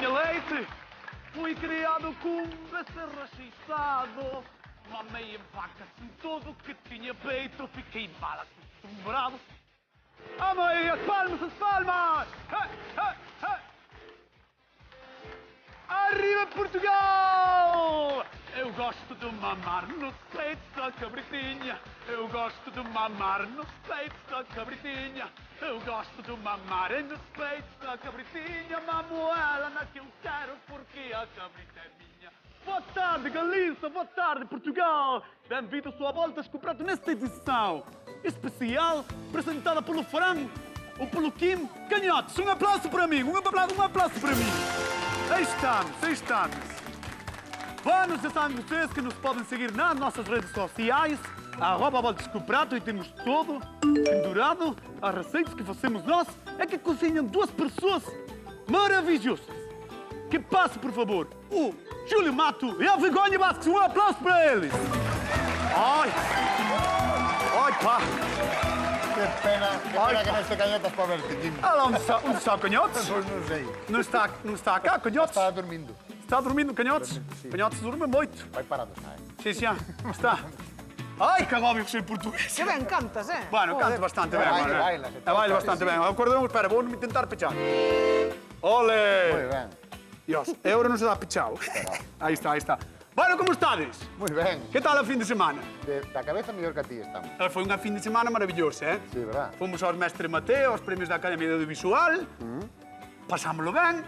tinha leite. Fui criado com um becerro registrado. Mamei em vacas em tudo o que tinha peito. Fiquei mal acostumado. Amei as palmas, as palmas! Arriba Portugal! Eu gosto de mamar nos peitos da cabritinha. Eu gosto de mamar nos peitos da cabritinha. Eu gosto de mamar nos peitos da cabritinha. Mamo ela na que eu quero porque a cabrita é minha. Boa tarde, Galiza! Boa tarde, Portugal! Bem-vindo à sua volta escoprado nesta edição especial apresentada pelo Fran ou pelo Kim Canhotes. Um aplauso para mim! Um aplauso para mim! Aí estamos! Bueno, já sabem vocês que nos podem seguir nas nossas redes sociais, @Volta e temos todo pendurado as receitas que fazemos nós, é que cozinham duas pessoas maravilhosas. Que passe, por favor, o Júlio Mato e a Begonha Vasques. Um aplauso para eles! Ai, pá! Que pena que não esté Canhotas para verte, Kim. Ah lá, onde está o Canhotes? Pois não sei. Não está cá, Canhotes? Está dormindo. Está dormindo, Canhotes? Sim. Canhotes dorme muito. Vai parado, sai. Sim, sim, está. Ai, que agóbio que sei português. Que ben cantas, eh? Bueno, canto bastante bem. Baila. Baila bastante bem. O acordeão, espera, vou tentar pechar. Muy Ole! bien. Dios, ahora no se da pechado. Ahí está. Bueno, como estades? Muy bien. Que tal o fin de semana? Da cabeza mellor que a ti estamos. Foi un fin de semana maravilloso, eh? Sí, verdad. Fomos aos Mestre Mateo, aos premios da Academia de Audiovisual. Pasámoslo ben.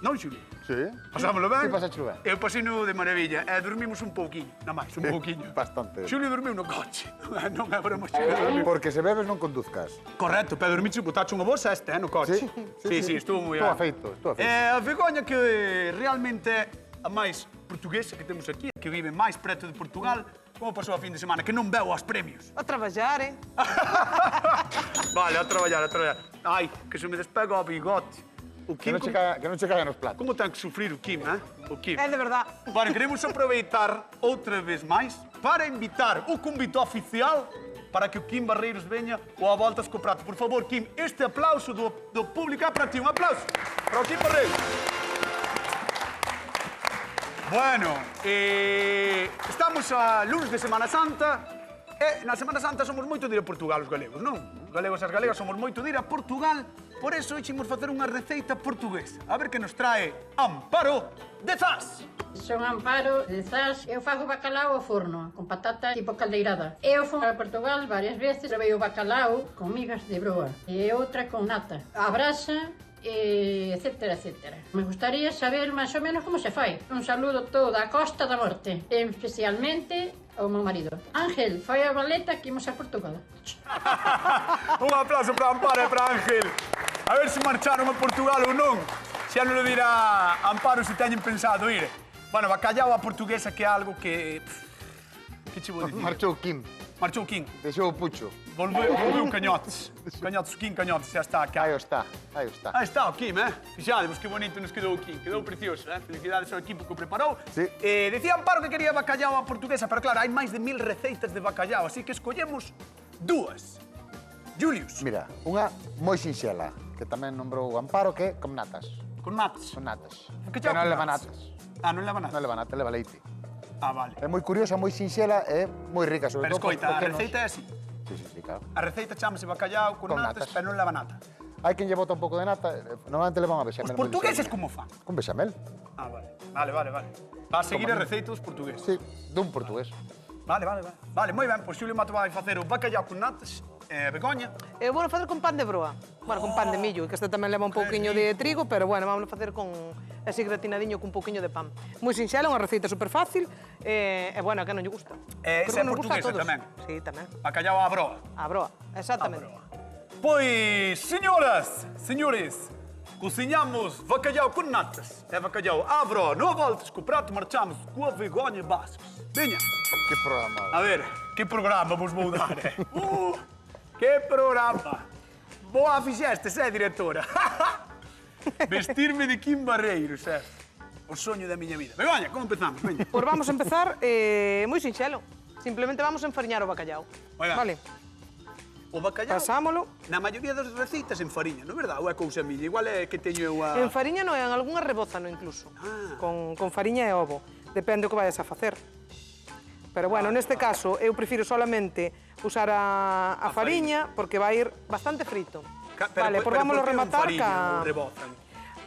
Non, Xulio? Sí. Pasámoslo ben. Ti pasaxo ben. Eu pasei-no de maravilla. E dormimos un pouquiño, nada máis, un pouquiño. Bastante. Xulio dormiu no coche. Non é broma, Xulio. Porque se bebes non conduzcas. Correcto, pero dormiche, botache unha bolsa no coche. Sí, estuvo moi ben. Estou afeito. A Begoña, que realmente é a máis portuguesa que temos aquí, que vive máis preto de Portugal, como pasou a fin de semana? Que non veu aos premios. A traballar, eh? Vale, a traballar. Ai, que se me despega o bigote. O Que Kim, non che caigan os platos. como ten que sufrir o Kim, eh? O Kim. É de verdad. Bueno, queremos aproveitar outra vez máis para invitar o convite oficial para que o Kim Barreiros veña ou a voltas co prato. Por favor, Kim, este aplauso do público é para ti. Un aplauso para o Kim Barreiros. Bueno, estamos a lunes de Semana Santa e na Semana Santa somos moito de ir a Portugal os galegos, non? Os galegos e as galegas somos moito de ir a Portugal, por eso íximos facer unha receita portuguesa. A ver que nos trae Amparo de Zas. Son Amparo de Zas. Eu fago bacalao ao forno, con patata tipo caldeirada. Eu fui a Portugal varias veces, provei o bacalao con migas de broa e outra con nata. A brasa, etcétera. Me gustaría saber máis ou menos como se fai. Un saludo a toda a Costa da Morte, especialmente ao meu marido. Ángel, fai a baleta que imos a Portugal. Un aplauso para Amparo e para Ángel. A ver se marcharon a Portugal ou non. Xa non lo dirá Amparo se teñen pensado ir. Bueno, bacallau a portuguesa que é algo que... Que che vou dicir? Marchou Kim. Marchou Kim. Deixou o pucho. Volveu Canhotes. Canhotes, Kim Canhotes, xa está cá. Aí está. Aí está o Kim, eh? Fixadevos que bonito nos quedou o Kim. Quedou precioso, eh? Felicidades ao equipo que o preparou. Sí. Decía Amparo que quería bacallau a portuguesa, pero claro, hai máis de 1000 receitas de bacallau, así que escollemos dúas. Julius. Mira, unha moi sinxela, que tamén nombrou o Amparo, que é con natas. Con natas. Con natas. Que Que chao non con leva natas? natas. Ah, non leva natas? Non leva nata, leva leite. Ah, vale. É moi curiosa, moi sinxela e moi rica, sobre Pero todo escoita, a pequenos. receita é así. Sí, claro. A receita chámase bacallau con Con natas, natas. pero non leva nata. Hai quen lle bota un pouco de nata, normalmente levan a Os bechamel. portugueses como fan? Con bechamel. Ah, vale. Va a seguir a receita dos portugueses. Sí, dun portugués. Vale. Vale, moi ben, pois Xulio Mato vai facer o bacallau con natas, Begoña. Eu vou facer con pan de broa. Bueno, con pan de millo, que este tamén leva un pouquiño de trigo, pero bueno, vamos a facer con así gratinadiño con un pouquiño de pan. Moi sinxela, unha receita super fácil, e bueno, que non lle gusta. Esa é Creo que nos gusta a portuguesa todos. tamén. Sí, tamén. Bacallau á broa. A broa, exactamente. Pois, señoras, señores, cozinhamos bacallau con natas e bacallau à broa. No voltas co prato, marchamos coa Begoña Vasques. Veña. Que programa. A ver, que programa vos vou dar, eh? Que programa! Boa fixestes, directora? Vestirme de Kim Barreiros, o soño da miña vida. Begoña, como empezamos? Veña. Pois vamos a empezar moi sinxelo. Simplemente vamos a enfariñar o bacallau. Moi ben. Vale. O bacallau, pasámolo. na maioría das receitas en fariña, non é verdad? Ou é cousa miña? Igual é que teño eu a... En fariña non, en algunha rebózano incluso. Con fariña e ovo. Depende do que vayas a facer. Pero bueno, neste caso, eu prefiro solamente usar a fariña porque vai ir bastante frito. Vale, pois vámoslo rematar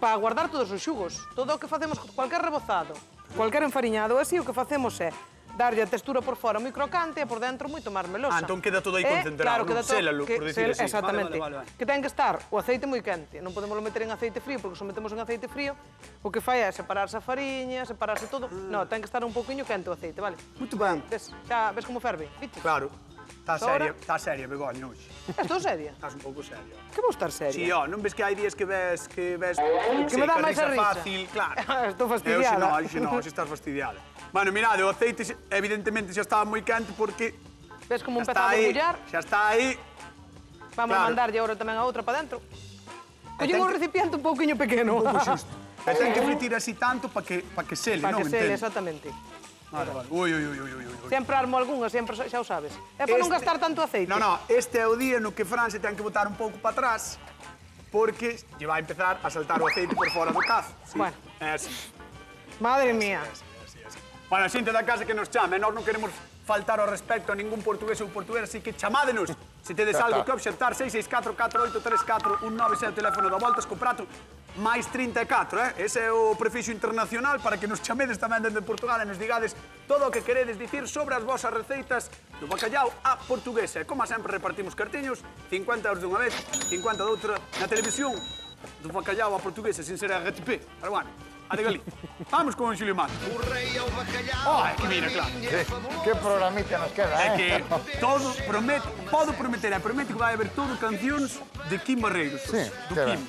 para guardar todos os xugos. Todo o que facemos, cualquier rebozado, cualquier enfariñado así, o que facemos é darlle a textura por fora moi crocante e por dentro moito máis melosa. Entón queda todo aí concentrado, claro, queda todo, sélalo, por dicir así. Exactamente. Vale. Que ten que estar o aceite moi quente. Non podemos meter en aceite frío, porque se o metemos en aceite frío, o que fai é separarse a fariña, separarse todo. Non, ten que estar un pouquiño quente o aceite, vale? Muito ben. Ves como ferve? Viste? Claro. Está seria, Begoña, hoxe. Estou seria? Estás un pouco seria. Que vou estar seria? Si, non ves que hai días que ves... Que me dá máis a risa. Fácil, claro. Estou fastidiada. Hoxe non, estás fastidiada. Bueno, mirade, o aceite evidentemente xa estaba moi quente porque... Ves como empezaba a bullar? Xa está aí. Vamos a mandarlle agora tamén a outra para dentro. Collín un recipiente un pouquiño pequeno. Un pouco xusto. E ten que fritir así tanto para que sele, non? Para que sele, exactamente. Vale. Ui. Sempre armo algunha, sempre xa o sabes. É para non gastar tanto aceite. No, este é o día no que Fran se ten que botar un pouco para atrás porque lle vai empezar a saltar o aceite por fora do cazo. Bueno. É así. Madre mía. Bueno, a xente da casa que nos chame, nós non queremos faltar ao respecto a ningún portugués ou portuguesa, así que chamádenos. Se tedes algo que obxectar, 664-4834-197 o teléfono da Voltas co prato máis 34, Ese é o prefixo internacional para que nos chamedes tamén dende Portugal e nos digades todo o que queredes dicir sobre as vosas receitas do bacallau a portuguesa. E como sempre repartimos cartiños, 50 euros dunha vez, 50 doutra, na televisión do bacallau a portuguesa, sin ser a RTP. Pero bueno, a de Galí. Vamos con Xulio Mato. É que mira, claro. Que programita nos queda, É que todo promete, podo prometer, promete que vai haber todo cancións de Kim Barreiros. Sí, do que Kim. ben.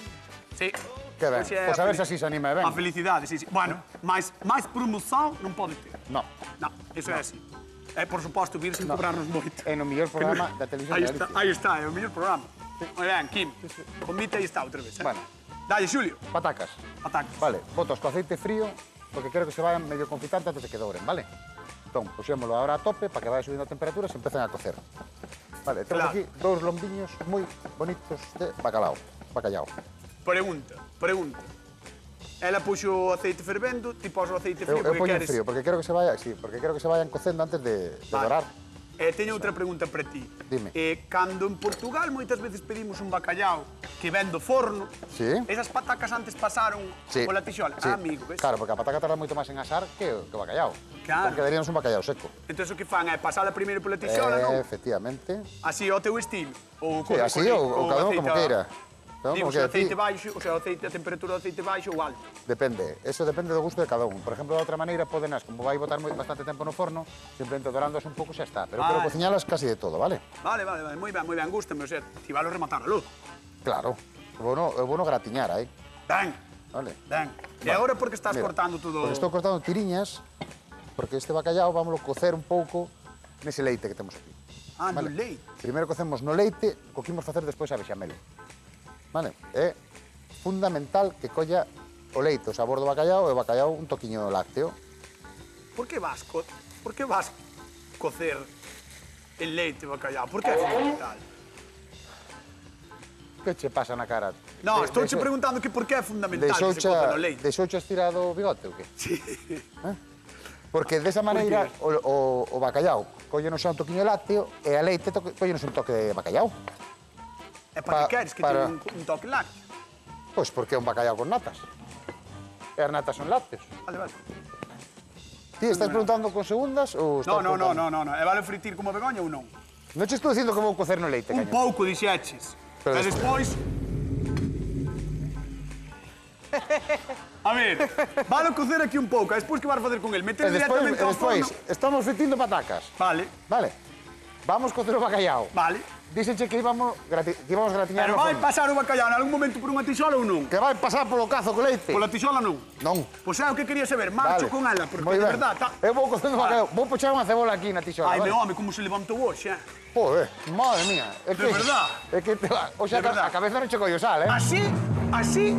Sí. Que ben. Pois a ver se así se anima ben. A felicidade, sí. Bueno, máis promoción non pode ter. No. Non, iso é así. É, por suposto, vir sin cobrarnos moito. É no mellor programa da televisión de Galicia. Aí está, é o mellor programa. Moi ben, Kim. Convite aí está outra vez. Bueno. Dalle, Xulio. Patacas. Patacas. Vale, botos co aceite frío, porque quero que se vayan medio confitantes antes de que douren, vale? Entón, puxémolo ahora a tope para que vaya subindo a temperatura e se empecen a cocer. Vale, temos aquí dous lombiños moi bonitos de bacalao. Pregunta. Ela puxo o aceite fervendo, ti pos o aceite frío Eu porque poño queres... frío, porque quero que se vaya, sí, porque quero que se vayan cocendo antes de dorar. Teño outra pregunta para ti. Dime. Cando en Portugal moitas veces pedimos un bacallau que ven do forno, Sí. esas patacas antes pasaron pola tixola. Sí. Amigo, ves? Claro, porque a pataca tarda moito máis en asar que o bacallau. Claro. Entón quedaríamos un bacallau seco. Entón o que fan é pasala primeiro pola tixola, non? Efectivamente. Así ao teu estilo. Ou Sí, así ou cada un como queira. Cada un Digo, como se o queira. aceite baixo, o sea, a temperatura do aceite baixo ou alto. Depende, eso depende do gusto de cada un. Por exemplo, de outra maneira, podenas, como vai botar bastante tempo no forno, simplemente dorándoas un pouco xa está. Pero quero cociñalas casi de todo, vale? Vale, moi ben, gústame, o sea, ti valo rematar a luz. Claro. É bueno gratiñar, aí. Ben, Vale. ben. E agora por que estás cortando todo? Porque estou cortando tiriñas, porque este bacallau vámoslo cocer un pouco nese leite que temos aquí. No leite. Primeiro cocemos no leite, co que imos facer despois a bexamel. Vale? É fundamental que colla o leite, o sabor do bacallau e o bacallau un toquiño lácteo. Por que vas cocer el leite bacallau? Por que é fundamental? Que che pasa na cara? No, estou che preguntando que por que é fundamental que se coza no leite. Deixouche estirado o bigote ou que? Sí. Porque desa maneira o bacallau collenos un toquiño lácteo e a leite collenos un toque de bacallau. E para que queres que teña un toque lácteo? Pois porque é un bacallau con natas. E as natas son lácteos. Vale. Ti estás preguntando con segundas ou estás No. E vale fritir como Begoña ou non? Non che estou dicindo que vou cocer no leite, Un cañón. pouco, dixeches. Pero E despois... A ver, vale cocer aquí un pouco, e despois que vas facer con el? Meter directamente ao forno? Estamos fritindo patacas. Vale. Vamos cocer o bacallau. Vale. Díxenche que íbamos gratiñar Pero no vai forno. pasar o bacallau en algún momento por unha tisola ou non? Que vai pasar polo cazo co leite. Pola tisola non? Non. Pois é o que quería saber, marcho con ela, porque Moi de ben. verdad... Eu vou cocendo o bacallau. Vou puxar unha cebola aquí na tisola. Ai, vale? meu home, como se levantou hoxe, Joder, madre mía. É De verdad. É que De a verdad. cabeza non che collo sal, Así así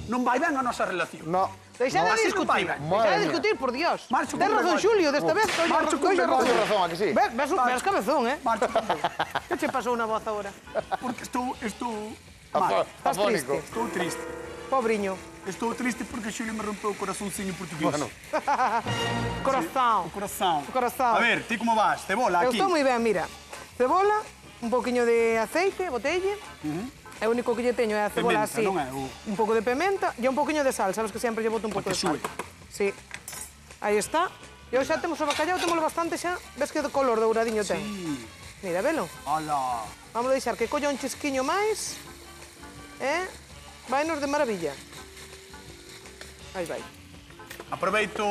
non vai ben a nosa relación. No. Deixa de Así non vai discutir. ben. Deixa Madre de mía. discutir, por Dios. Marcho Ten con razón, vergoña. Xulio, desta vez. Marcho con Coixo vergoña. Tienes razón, ¿a que sí? Ves cabezón, eh? Marcho con Que che pasou na voz agora? porque estou mal. Estás Afónico. triste? Estou triste. Pobriño. Estou triste porque Xulio me rompeu o corazoncillo portugués. Bueno. Corazón. O corazón. O corazón. A ver, ti como vas? Cebola Eu aquí. estou moi ben, mira. Cebola, un poquinho de aceite, botelle. É o único que lle teño é a cebola Pementa, así. non é? Un pouco de pementa e un poquinho de sal. Sabes que sempre lle boto un pouco Para de que sal. sube. Sí. Aí está. E hoxe xa temos o bacallau, temos bastante xa. Ves que de color douradiño ten? Sí. Mira, velo. Ala. Vamos a deixar que colla un chisquiño máis. Vainos de maravilla. Aí vai. Aproveito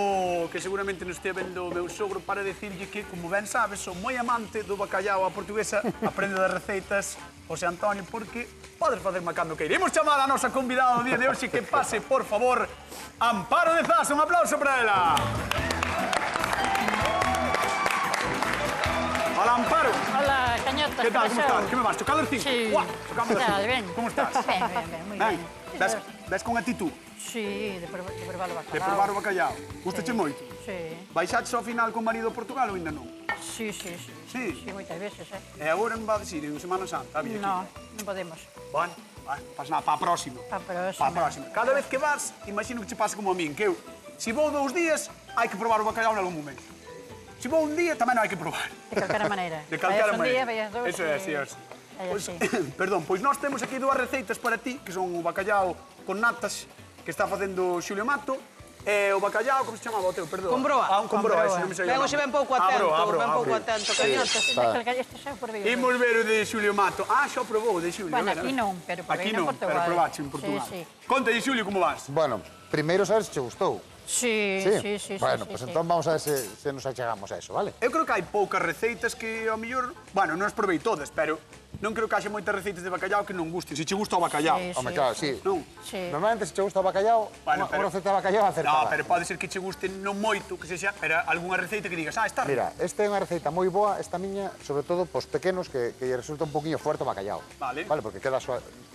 que seguramente nos estea vendo o meu sogro para decirlle que, como ben sabes, son moi amante do bacallau a portuguesa, aprende das receitas, José Antonio, porque podes facerme cando queira. Imos chamar a nosa convidada do día de hoxe que pase, por favor, Amparo de Zas. Un aplauso para ela. Hola, Amparo. Hola, cañotas. Que tal, como estás? Que me vas? Chocando el cinco? Sí. Guau, chocando el Tal, cinco. ben. Como estás? Ben, moi ben. Ves con actitud Sí, de probar o bacalao. de probar o bacallau. Gustache moito? Sí, Baixaches ao final con marido a Portugal ou ainda non? sí. Sí? Sí, moitas veces, E agora en va a decir, en Semana Santa, había aquí. No, non podemos. Bueno, pasa nada, para a próxima. Pa próxima. Para a próxima. Cada vez que vas, imagino que te pasa como a min, que eu, se vou 2 días, hai que probar o bacallau en algún momento. Se vou un día, tamén non hai que probar. De calquera maneira. De calquera Vayas un maneira. día, vayas dous. Eso é, así, así. É Pois, así. perdón, pois nós temos aquí 2 receitas para ti, que son o bacallau con natas, que está facendo Xulio Mato, e o bacallau, como se chamaba o teu, perdón? Con broa. Ah, un con broa, ese non me sabía. Ben, hoxe ben pouco atento, ben pouco atento, cañotas. Este xa o provei. Imos ver o de Xulio Mato. Ah, xa o probou, de Xulio. Bueno, a ver, aquí a ver. non, pero provei Aquí en non, Portugal. pero probache en Portugal. Sí, sí. Contalle, Xulio, como vas? Bueno, primeiro saber se che gustou. Sí. Bueno, pues entón vamos a ver se nos achegamos a eso, vale? Eu creo que hai poucas receitas que, ao mellor... Bueno, non as provei todas, pero non creo que haxe moitas receitas de bacallau que non gusten. Se che gusta o bacallau. Sí. Home, claro, sí. Non? Sí. Normalmente, se che gusta o bacallau, Bueno, unha receta de bacallau No, acertada. pero pode ser que che guste non moito, que sexa, pero algunha receita que digas, está rica. Mira, esta é unha receita moi boa, esta miña, sobre todo pos pequenos, que lle resulta un poquinho fuerte o bacallau. Vale. Vale, porque queda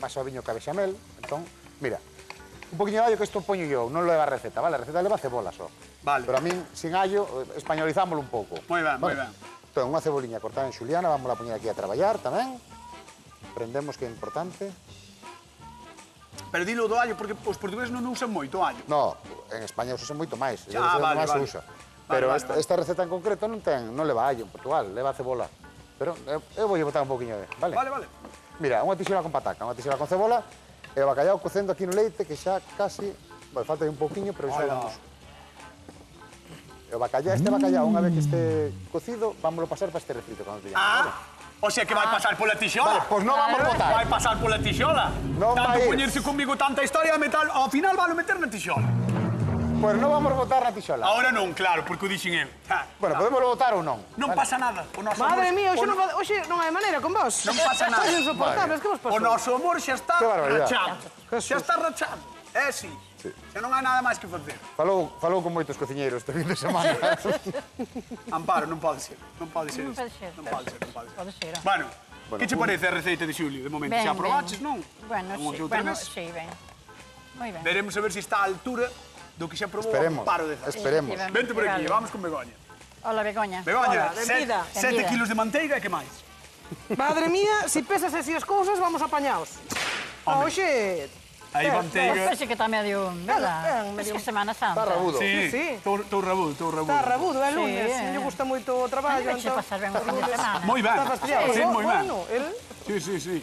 máis suaviño que a bechamel. Entón, mira, un poquinho de allo que isto poño yo, non leva receta, vale? A receta leva cebola só. Vale. Pero a min, sin allo, españolizámoslo un pouco. Moi ben, moi Vale? ben. Entón, unha ceboliña cortada en xuliana, vamos a poñer aquí a traballar tamén. Prendemos que é importante. Pero dilo do allo, porque os portugueses non usan moito o allo. No, en España usa moito máis. É Ah, onde vale, máis vale. se usa. Vale, Pero vale, vale. esta receta en concreto non leva allo en Portugal, leva cebola. Pero eu vou botar un poquinho de, vale? Vale, vale. Mira, unha tixola con pataca, unha tixola con cebola e o bacallau cocendo aquí no leite que xa casi, bueno, falta un poquinho, pero xa Hola. vamos. E o bacallau, este bacallau, unha vez que este cocido, vámoslo pasar para este refrito cando te llamo. O sea que vai pasar pola tixola. Vale, pois non vamos botar. Vai pasar pola tixola. Non Tanto vai ir. poñerse comigo tanta historia, metal, ao final valo meter na tixola. Pois non vamos botar na tixola. Ahora non, claro, porque o dixen eu. Bueno, podemos botar ou non? Non pasa nada. O noso Madre amor- mía, o hoxe non hai maneira con vos. Non pasa nada. Sois insoportables, que vos O pasou? noso amor xa está Que barbaridade. rachado. Xa está rachado. É así. Xa non hai nada máis que facer. Falou con moitos cociñeiros este fin de semana. Amparo, non pode ser. Non pode ser. Non isto. pode ser. Non pode ser, non pode ser. Pode ser. Bueno, que che parece a receita de Xulio, de momento? Xa probaches, non? Bueno, Unha sí, que outra bueno, vez? sí, ben. Moi ben. Veremos a ver se está á altura do que xa probou Esperemos. Amparo de Zas. Esperemos. Vente por aquí, Vale. vamos con Begoña. Hola, Begoña. Begoña, Hola, benvida. 7 Benvida. kilos de manteiga e que máis? Madre mía, si pesas así as cousas, vamos apañaos. Home. Hoxe... Aí manteiga. Parece que está medio, verdad? Ben, medio- Es que Semana Santa. Está rabudo. Sí, sí. estou rabudo, estou rabudo. Está rabudo, é Sí, lunes, eh. non lle gusta moito o traballo. Vai che pasar ben o fin de semana. Moi ben. Está fastidiado. Sí, moi ben. Bueno, el... Sí, sí, sí.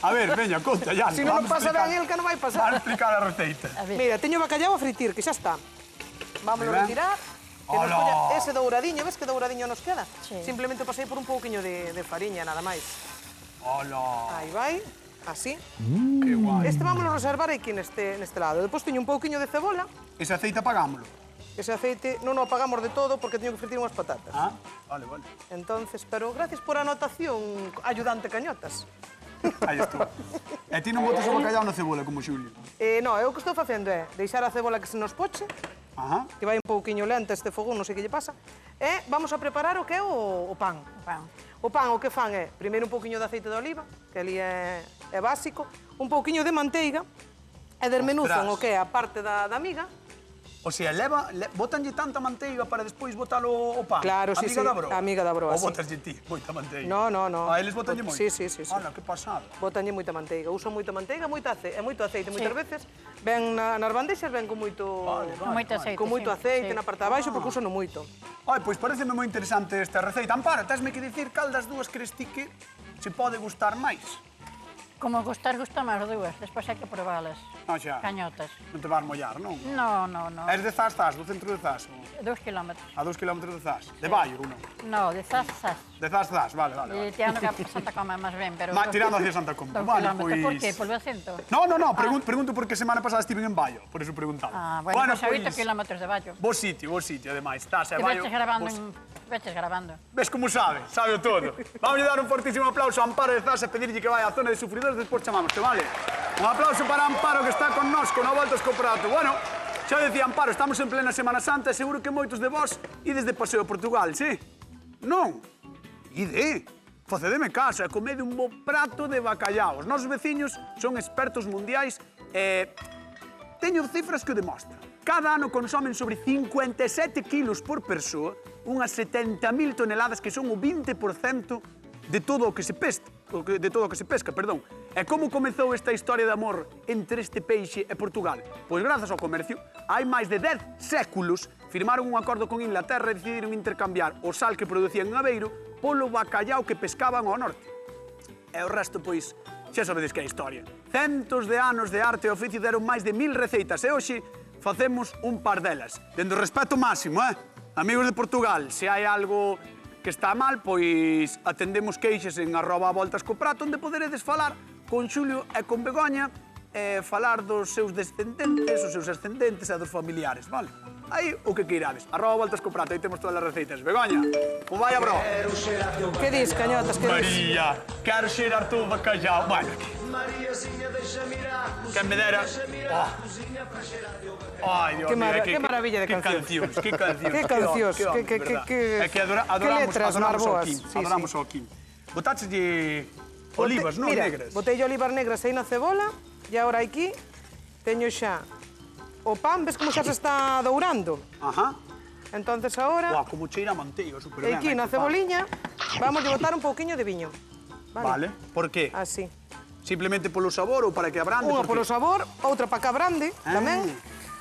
A ver, veña, conta, ya. Si non o pasa ben el, que non vai Vamos pasar. a explicar a receita. A ver. Mira, teño bacallau a fritir, que xa está. Vámonos Moi a ben. retirar. Que nos Hola. colla ese douradiño, ves que douradiño nos queda? Sí. Simplemente pasei por un pouquiño de fariña, nada máis. Hola, Aí vai, así. que guai. Este vámonos a reservar aquí neste lado. Depois teño un pouquiño de cebola. Ese aceite apagámoslo. Ese aceite non o apagamos de todo porque teño que fritir unhas patatas. Ah, vale, vale. Entonces, pero gracias por a anotación, ayudante Cañotas. Aí estou. E ti non botas o bacallau na cebola como Xulio? No, eu o que estou facendo é deixar a cebola que se nos poche, Ajá. que vai un pouquiño lenta este fogón, non sei que lle pasa, e vamos a preparar o que é o pan. Pan. O pan o que fan é, primeiro un pouquiño de aceite de oliva, que ali é básico, un pouquiño de manteiga, E desmenuzan Ostras. o que é a parte da miga. O sea, botanlle tanta manteiga para despois botalo o pan? Claro, sí, sí, Amiga da broa? a amiga da broa, Ou sí. botaslle ti moita manteiga? No, no, no. A eles botanlle moito? Sí, sí, sí, sí. Ala, que pasada. Botanlle moita manteiga. Usan moita manteiga, moito aceite. Moitas Sí. veces ven nas bandexas, ven con moito... Moito aceite, Con moito sí, aceite sí. na parte de abaixo, porque usan moito. Ai, pois pareceme moi interesante esta receita. Amparo, tesme que dicir cal das dúas crees ti que se pode gustar máis? Como gustar, gusta máis dúas. Despois hai que probalas. Non xa. Cañotas. Non te vas mollar, non? No, no, no. És de Zas, do centro de Zas? 2 kilómetros. A 2 km de Zas? De Baio, ou non? No, de Zas, Zas. De Zas, vale, vale. E tirando que a Santa Coma máis ben, pero... Tirando hacia Santa Coma. 2 Vale, kilómetros. Por pois- qué? Por acento? No, pregunto porque semana pasada estive en Baio, por eso preguntaba. Ah, bueno, pois a 8 kilómetros de Baio. Bo sitio, ademais. Zas e Te Baio. veches grabando. Ves como sabe o todo. Vamos a dar un fortísimo aplauso a Amparo de Zas e pedirlle que vaya á zona de sufridores, despois chamámoste, vale? Un aplauso para Amparo que está connosco no Voltas co Prato. Bueno, xa decía Amparo, estamos en plena Semana Santa e seguro que moitos de vós ides de paseo a Portugal, sí? Non? Ide. Facedeme caso e comede un bo prato de bacallao. Os nosos veciños son expertos mundiais e teño cifras que o demostran. Cada ano consomen sobre 57 kilos por persoa, unhas 70.000 toneladas que son o 20% de todo o que se pesca. E como comezou esta historia de amor entre este peixe e Portugal? Pois grazas ao comercio, hai máis de 10 séculos firmaron un acordo con Inglaterra e decidiron intercambiar o sal que producían en Aveiro polo bacallao que pescaban ao norte. E o resto, pois, xa sabedes que é historia. Centos de anos de arte e oficio deron máis de 1000 receitas e hoxe facemos un par delas. Dendo respeto máximo, Amigos de Portugal, se hai algo que está mal, pois atendemos queixes en @voltascoprato, onde poderedes falar con Xulio e con Begoña e falar dos seus descendentes, os seus ascendentes e dos familiares, vale? Aí o que queirades. @voltascoprato, aí temos todas as receitas. Begoña, como vai a bro? Que dis, cañotas, que dis? María, quero xerar todo o bacallao. Bueno, que me dera... Ai, Dios mío, Que maravilla de cancións. Que cancións. Que cancións, Que home, que- verdad. que- É que adoramos letras ao marboas. Kim. Sí, Adoramos ao Kim. Botácheslle olivas, non? Mira, Negras. botei olivas negras aí na cebola e agora aquí teño xa o pan, ves como xa se está dourando? Ajá. Entonces agora, Guau, como cheira a manteiga, super ben. aquí na ceboliña, vamos a botar un pouquiño de viño. Vale. Por qué? Así. Simplemente polo sabor ou para que abrande? Unha Por qué? polo sabor, outra para que abrande tamén.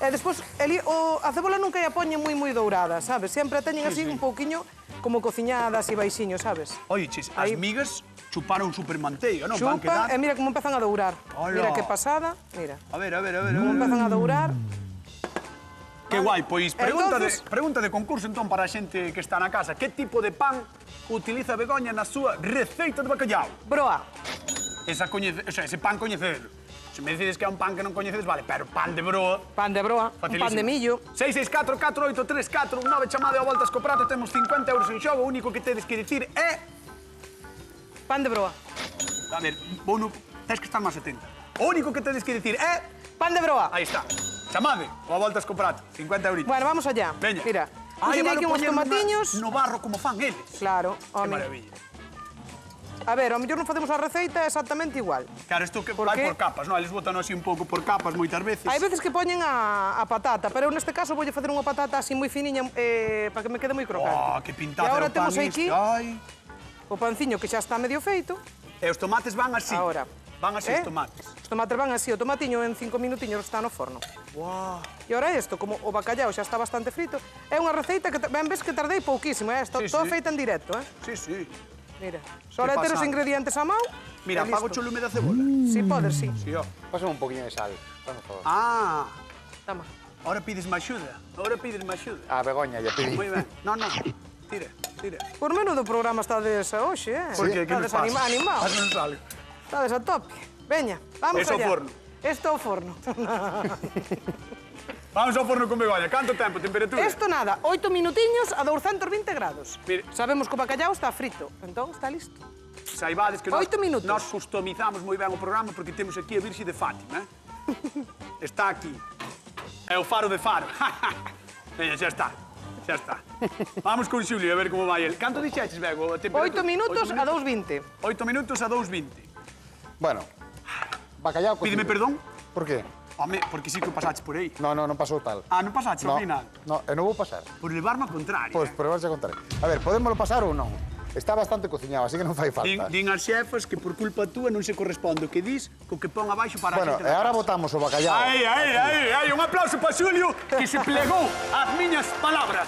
E despois, a cebola nunca a poñen moi dourada, sabes? Sempre a teñen así un pouquiño como cociñada así baixiño, sabes? Oye, chis, as Aí. migas chuparon super manteiga, non? Van Chupa, quedar... e mira como empezan a dourar. Hola. Mira que pasada, mira. A ver. Como empezan a dourar. Que guai, pois Entonces- pregunta de concurso entón para a xente que está na casa. Que tipo de pan utiliza Begoña na súa receita de bacallao? Broa. Ese pan coñecedelo. Se me decides que é un pan que non coñecedes, vale, pero pan de broa... Pan de broa, un pan de millo. 664-483-419, chamade ao Voltas co Prato, temos 50 euros en xogo, o único que tedes que dicir é... Pan de broa. A ver, Bono, tens que estar máis atenta. O único que tedes que dicir é... Pan de broa. Aí está. Chamade ao Voltas co Prato, 50 euros. Bueno, vamos allá. Veña. Mira, Ai, puxen vale aquí uns poñer tomatiños. no barro como fan eles. Claro, Que home. maravilla. A ver, ao mellor non facemos a receita exactamente igual. Claro, isto que Por vai qué? por capas, non? Eles botan así un pouco por capas moitas veces. Hai veces que poñen a patata, pero eu neste caso voulle facer unha patata así moi finiña para que me quede moi crocante. Oh, que pintada E agora o pan temos aquí este. Ai. o panciño que xa está medio feito. E os tomates van así. Ahora. Van así os tomates. Os tomates van así, o tomatiño en 5 minutiños está no forno. Guau. E agora isto, como o bacallao xa está bastante frito, é unha receita que ben ves que tardei pouquísimo, está Sí, toda sí. feita en directo, Sí, sí. Mira, só ter os pasada. ingredientes a mão. Mira, e apago listo. o lume da cebola. Si podes, si. Sí, ó. Pásame un poquinho de sal, por favor. Ah, Tama. ahora pides máis axuda. Ahora pides máis axuda. A Begoña, lle pedí. Moi ben. Non. Tira. Por menudo programa estades a hoxe, Por que? Que nos Estades pasa? animados. Haznos algo. Estades a tope. Veña, vamos Eso ao allá. forno. Esto ao forno. Vamos ao forno con Begoña. Canto tempo, temperatura? Esto nada, 8 minutiños a 220 grados. Mire. Sabemos que o bacallao está frito, entón está listo. Saibades que 8 minutos. Nós customizamos moi ben o programa porque temos aquí a Virxe de Fátima, Está aquí. É o faro de Faro. Veña, xa está. Vamos con Xulio a ver como vai el. Canto dixeches, Bego? A 8 temperatura? minutos 8 a 220. 8 minutos a 2:20. Bueno, bacallao cocido. Pídeme perdón. Por qué? Home, porque sí que o pasaches por aí. No, non pasou tal. Ah, non pasaches ao No, final? no, e non vou pasar. Por levarme ao contrario. Pois, pero vas a contar. A ver, podémoslo pasar ou non? Está bastante cociñado, así que non fai falta. Din as xefas que por culpa túa non se corresponde o que dis co que pon abaixo para Bueno, a xente e da agora casa. botamos o bacallao. Ai, un aplauso para Xulio que se plegou ás miñas palabras.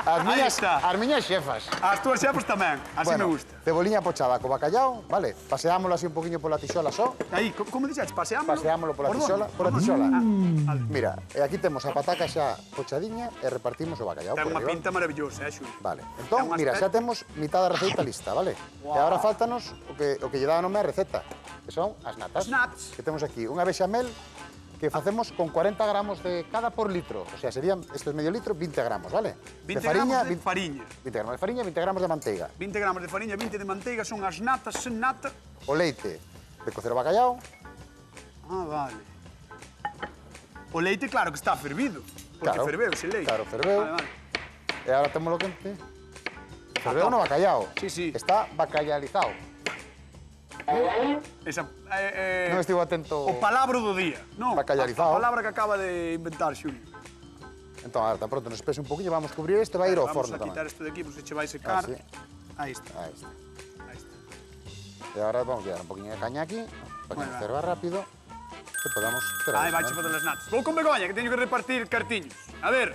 As miñas xefas. As túas xefas tamén, así me gusta. Ceboliña pochada co bacallao, vale? Paseámoslo así un poquinho pola tixola só. Aí, como dixetes, paseámolo? Paseámoslo pola Por tixola. onde? Pola tixola. Vale. Mira, e aquí temos a pataca xa pochadiña e repartimos o bacallao Ten por unha riba. pinta maravillosa, Xulio. Vale, entón, Ten un mira, xa aspecto- temos mitad da receita lista, vale? E agora faltanos o que lle dá nome á receta, que son as natas. As natas. Que temos aquí unha bexamel que facemos con 40 gramos de cada por litro. O sea, serían estes medio litro, 20 gramos, vale? 20 gramos de fariña. 20 gramos de fariña, 20 gramos de manteiga. 20 gramos de fariña, 20 de manteiga son as natas sen nata. O leite de cocer o bacallao. Ah, vale. O leite, claro que está fervido. Porque Claro, ferveu ese leite. claro, ferveu. Vale, vale. E agora temos lo quente. Ferveu no bacallao. Sí, sí. Está bacallalizado. Esa, Non estivo atento. O palabra do día, non? Bacallalizado. A palabra que acaba de inventar Xulio. Entón, agora tan pronto nos espese un poquinho, vamos cubrir isto e vai ir ao Vamos forno a quitar tamén. isto de aquí, porque se vai secar. Ah, sí. Aí está, Aí está. aí está. E agora vamos a dar un poquinho de caña aquí, para que Moi nos ben. ferva rápido, e podamos... Aí vai fazer as natas. Vou con Begoña, que teño que repartir cartiños. A ver.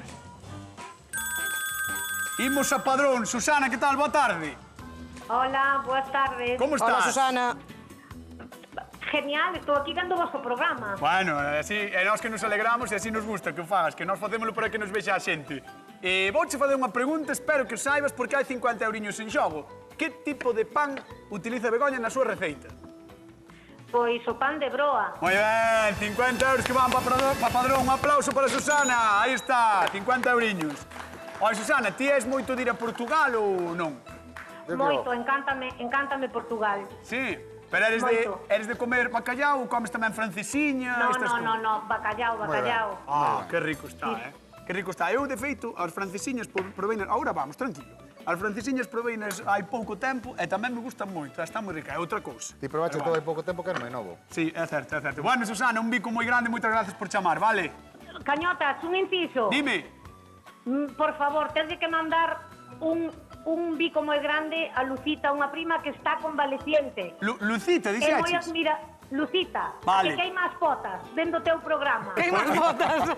Imos a Padrón. Susana, que tal? Boa tarde. Hola, boas tardes. Como estás? Hola, Susana. Genial, estou aquí dando o vosso programa. Bueno, así, é nós que nos alegramos e así nos gusta que o fagas, que nós facémolo para que nos vexa a xente. Vouche fazer unha pregunta, espero que o saibas, porque hai 50 euriños en xogo. Que tipo de pan utiliza Begoña na súa receita? Pois o pan de broa. Moi ben, 50 euros que van para Padrón. Un aplauso para Susana. Aí está, 50 euriños. Oi, Susana, ti és moito de ir a Portugal ou non? Moito, encántame Portugal. Sí, pero Moito. eres de comer bacallao ou comes tamén francesiña? No, bacallao. Ah, que rico está, Que rico está. Eu, de feito, as francesiñas proveinas... Agora vamos, tranquilo. As francesiñas proveinas hai pouco tempo e tamén me gustan moito. Está moi rica, é outra cousa. Ti probaste Pero todo vale. hai pouco tempo que era moi novo. Sí, é certo, é certo. Bueno, Susana, un bico moi grande, moitas gracias por chamar, vale? Cañotas, un inciso. Dime. Por favor, tens que mandar un bico moi grande a Lucita, unha prima que está convaleciente. Lucita, É moi dixeches? admira... Lucita, Vale. que queima as potas, vendo o teu programa. Que máis botas?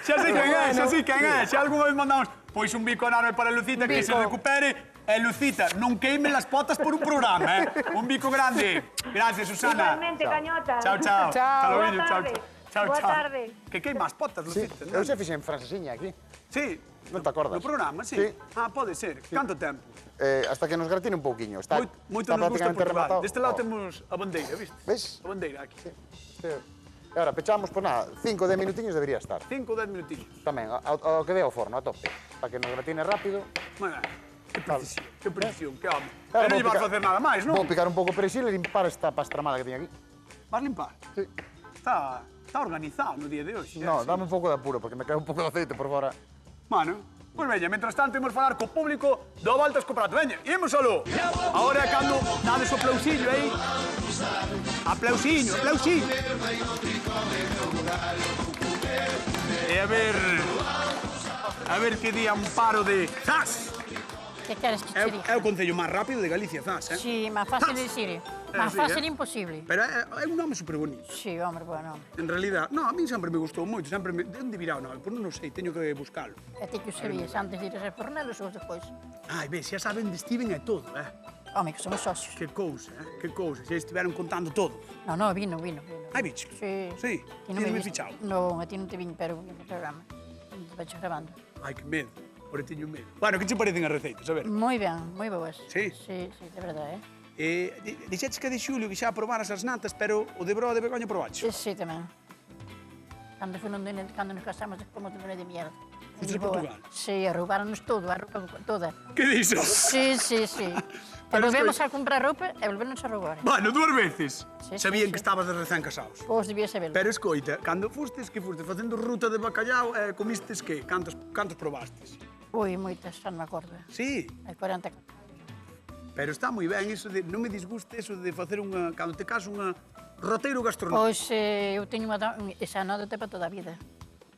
Xa sei quen é, xa sei quen é. Xa algunha vez mandamos, pois un bico enorme para Lucita que se recupere. E Lucita, non queime las potas por un programa, Un bico grande. Gracias, Susana. Igualmente, cañotas. Chao, chao. Chao. Hasta luego, Boa chao, tarde. chao. Boa Chao. tarde. Que queima as potas, Sí, Lucita. eu xa fixen francesiña aquí. Sí. Non te acordas? No programa, sí. Sí. Ah, pode ser. Canto tempo? Hasta que nos gratine un pouquiño. Está, Moito está nos gusta prácticamente Portugal. rematado. Deste lado Oh. temos a bandeira, viste? Ves? A bandeira aquí. Sí. E agora, pechamos, pois nada, 5 o 10 minutiños debería estar. 5 ou 10 minutinhos. Tamén, ao que dé ao forno, a tope. Para que nos gratine rápido. Moi ben. Que precisión, que home. Ahora E non vou lle vas picar- facer nada máis, non? Vou picar un pouco o perexil e limpar esta pastramada que teño aquí. Vas limpar? Sí. Está organizado no día de hoxe. No, dame un pouco de apuro, porque me cae un pouco de aceite por fora. Bueno, pois veña, mentras tanto imos falar co público do Voltas co Prato. Veña, imos aló. Agora é cando dades o aplausillo aí. Aplausiño. E a ver que día un paro de Zas. Que queres que che diga? É o concello máis rápido de Galicia, Zas, Sí, máis fácil de dicir. Máis sí, fácil imposible. Pero é un nome super bonito. Sí, hombre, bueno. En realidad, no, a mí sempre me gustou moito, sempre me... De onde virá o nome? Pois non o sei, teño que buscalo. E ti que o sabías antes de ir a ser fornelos ou despois? Ai, ve, xa saben de Steven e todo, Home, que somos socios. Que cousa, que cousa. Xa estiveron contando todo. No, vino. Ai, bicho. Sí. Sí, Ti ti non me fichado. Non, a ti non te vin, pero vin no programa. Te vaig grabando. Ai, que medo. Por teño medo. Bueno, que che parecen as receitas? A ver. Moi ben, moi boas. Sí? Sí, de verdade, Dixetes que de Xulio que xa probaras as natas, pero o de broa de Begoña probaches. Sí, tamén. Cando nos casamos, fomos de de mierda. Fuiste a Lisboa. Portugal? Sí, roubaronnos todo, a roupa toda. Que dixo? Sí. E Pero volvemos escoita- a comprar roupa e volvernos a roubar. Bueno, 2 veces. Sí, Sabían sí, que sí. estabas de recén casados. Pois debía saberlo. Pero escoita, cando fustes facendo ruta de bacallao, comistes que? Cantos probastes? Ui, moitas, xa non me acordo. Sí. Hai 40. Pero está moi ben iso de... Non me disgusta iso de facer unha... Cando te casas unha roteiro gastronómico. Pois eu teño esa anécdota para toda a vida.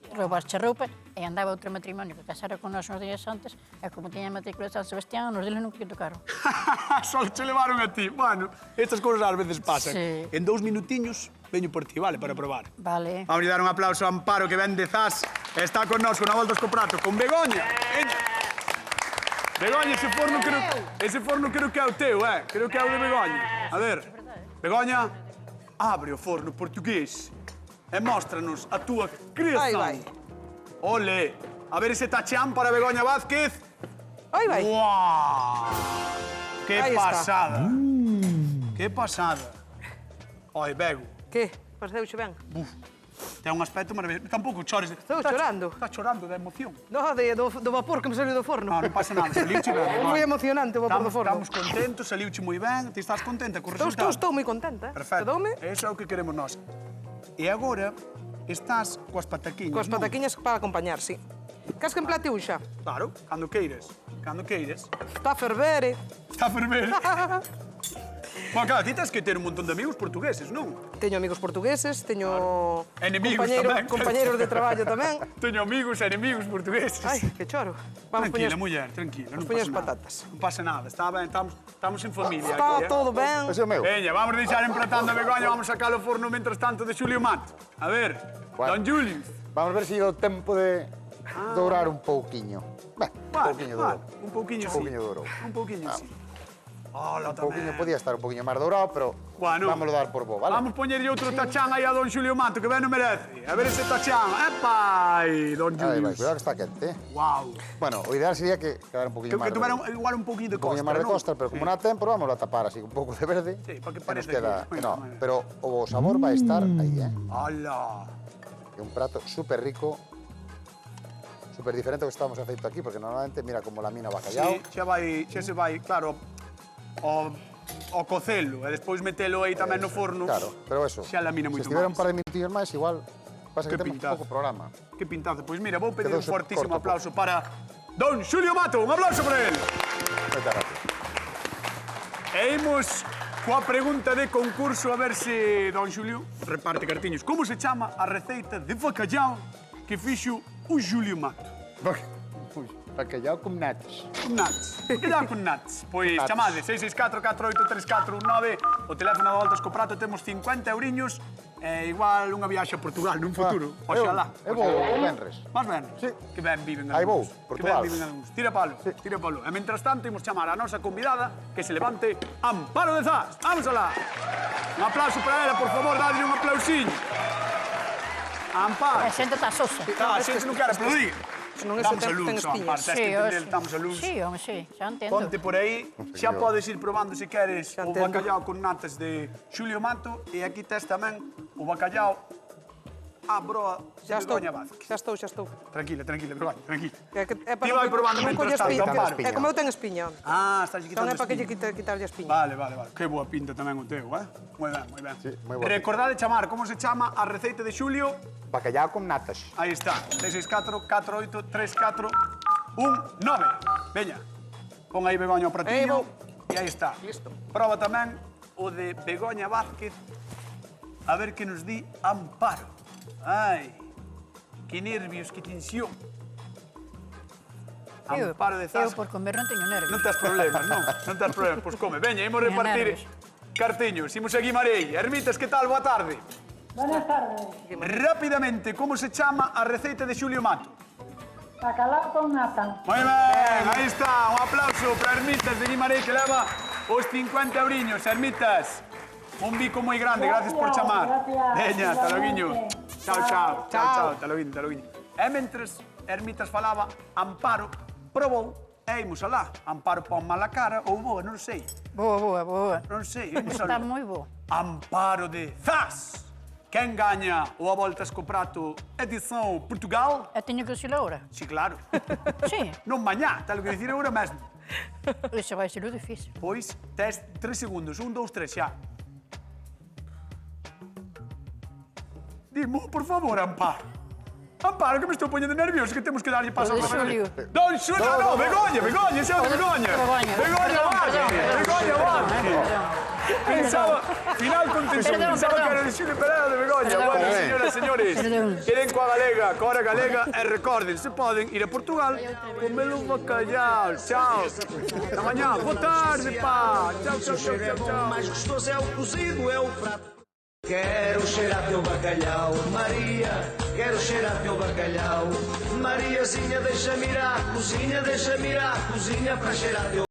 Roubaste a roupa e andaba outro matrimonio que casara con nós uns días antes e como tiña a matrícula de San Sebastián, nos deles nunca que tocaron. Só che levaron a ti. Bueno, estas cousas ás veces pasan. Sí. En 2 minutiños veño por ti, vale, para probar. Vale. Vamos a dar un aplauso a Amparo que ven de Zas. Está con nós, con a volta co prato, con Begoña. Begoña, ese forno creo que é o teu, creo que é o de Begoña. A ver, Begoña, abre o forno portugués e móstranos a túa creación. Aí vai. Ole, a ver ese tachán para Begoña Vázquez. Aí vai. ¡Guau! ¡Qué Ahí está. pasada! ¡Qué pasada! Oi, Bego, Que? Pareceuche ben? ten un aspecto maravilloso. Tampouco chores. Estou chorando. Está chorando de emoción. No, do vapor que me saliu do forno. Non pasa nada, saliuche ben. Foi emocionante o vapor do forno. Estamos contentos, saliuche moi ben. Ti estás contenta co resultado? Estou moi contenta. Perfecto. Quedoume Eso é o que queremos nós. E agora estás coas pataquiñas, coas non? pataquiñas para acompañar, sí. Cas que emplate xa. Claro, cando queires. Cando queires. Está a ferver, Está a ferver. Bueno, claro, ti tens que ter un montón de amigos portugueses, non? Teño amigos portugueses, teño Enemigos tamén. compañeiros de traballo tamén. Teño amigos e enemigos portugueses. Ai, que choro. Vamos Tranquila, poñer muller, tranquila, non poñer pasa as nada. patatas. Non pasa nada, está ben, estamos en familia. Está aquí, todo ben. Ese é o meu. Veña, vamos deixar emplatando a Begoña, vamos sacar o forno mientras tanto de Xulio Mato. A ver, Bueno. don Julio. Vamos a ver se lle dou tempo de dourar un pouquiño. Ben, un pouquiño dourou. Un pouquiño Un sí. pouquiño dourou. Un pouquiño sí. Hola, Un pouquiño, podía estar un pouquiño máis dourado, pero Bueno. vámoslo dar por bo, vale? Vamos poñerlle outro tachán aí a don Xulio Mato, que ben o merece. A ver ese tachán. Epai, don Aí Julio. vai, cuidado que está quente, Wow. Bueno, o ideal sería que quedara un pouquiño Que máis tuvera dourado. igual un pouquinho de Un pouquiño costa, máis de non? costa, pero como non há tempo, vámoslo a tapar así, un pouco de verde. Sí, para que e nos parece queda... que- no, Bueno, pero o sabor vai estar aí, Hola. É un prato súper rico, súper diferente ao que estamos feito aquí, porque normalmente, mira, como lamina o bacallao. Sí, xa se vai, claro, o cocelo e despois metelo aí tamén no forno. Claro, pero eso, Xa lamina moito se estivera un máis. par de minutillos máis, igual pasa que Que temos pintazo. pouco programa. Que pintazo. Pois mira, vou pedir un Quedouse fortísimo corto, aplauso para don Xulio Mato. Un aplauso para él. Moitas gracias. E imos coa pregunta de concurso a ver se don Xulio reparte cartiños. Como se chama a receita de bacallao que fixo o Xulio Mato? Bacallao con natas. Con nuts. Bacallao con nuts. Pois Nuts. chamade 664 483419. O teléfono de voltas co prato temos 50 euriños e igual unha viaxe a Portugal nun futuro. Oxalá. Eu vou o Benres. Más ben? Sí. Que ben viven Aí vou, algúns. Portugal. Que ben viven algúns. Tira palo, tira palo. E mentras tanto, imos chamar a nosa convidada que se levante Amparo de Zas. Vamos alá. Un aplauso para ela, por favor, dadle un aplausiño. Amparo. A xente está sosa. A xente non quere aplaudir. Non é Damos ten a luz, espinhas. Amparo. Tens que entender, damos a luz. Sí, home, sí, xa entendo. Ponte por aí, xa podes ir probando se queres Xa o entendo. bacallao con natas de Xulio Mato e aquí tes tamén o bacallao a broa de Xa estou, Begoña Vázquez. xa estou. Tranquila, Begoña, tranquila. É Ti vai probando non colle mentras tanto, espiña. Amparo. É como eu ten espiña. Ah, estás Entón quitando é para que lle espinha. quitarlle a espiña. Vale. Que boa pinta tamén o teu, Moi ben, moi ben. Sí, moi boa Recordade chamar, como se chama a receita de Xulio? Bacallao con natas. Aí está, 664 48 34 19. Veña, pon aí Begoña o pratiño. vou. E aí está. Listo. Proba tamén o de Begoña Vázquez. A ver que nos di Amparo. Ai, que nervios, que tensión. Amparo de Eu Zas. por comer non teño nervios. Non tes problemas, non? Non tes problemas, pois come. Veña, imos Teño repartir nervios. cartiños. Imos a Guimarei. Ermitas, que tal? Boa tarde. Buenas tardes. Rápidamente, como se chama a receita de Xulio Mato? Bacalao con nata. Moi ben, aí está. Un aplauso para Ermitas de Guimarei que leva os 50 euriños. Ermitas, un bico moi grande, gracias por chamar. Gracias. Veña, hasta loguiño. Chao, chao. Chao. Chao, hasta loguiño, hasta loguiño. E mentres Ermitas falaba, Amparo probou e imos alá. Amparo pon mala cara ou boa, non sei. Boa. Non sei, imos Está alá. moi bo. Amparo de Zas. Quen gaña o A Voltas co Prato edición Portugal? E teño que dicilo agora? Sí, claro. Sí, Non mañá, tal que dicir agora mesmo. iso vai ser o difícil. Pois, tes 3 segundos. 1, 2, 3, xa. Dimo, por favor, Amparo. Amparo, que me estou poñendo nervioso, que temos que darlle paso O de a Xulio. Don Xulio, no, Begoña, ese é o de Begoña. Begoña Vázquez. Pensaba, final contención, pensaba que era de Xulio, pero era de Begoña. Bueno, señoras, señores, queden coa galega, coa hora galega, e recorden, se poden ir a Portugal, comer un bacalhau. Chao. Ata mañá, boa tarde, pá. Chao. O mais gostoso é o cozido, é o prato. Quero cheirar teu bacalhau, Maria. Quero cheirar teu bacalhau, Mariazinha, deixa-me ir à cozinha, deixa-me ir à cozinha para cheirar teu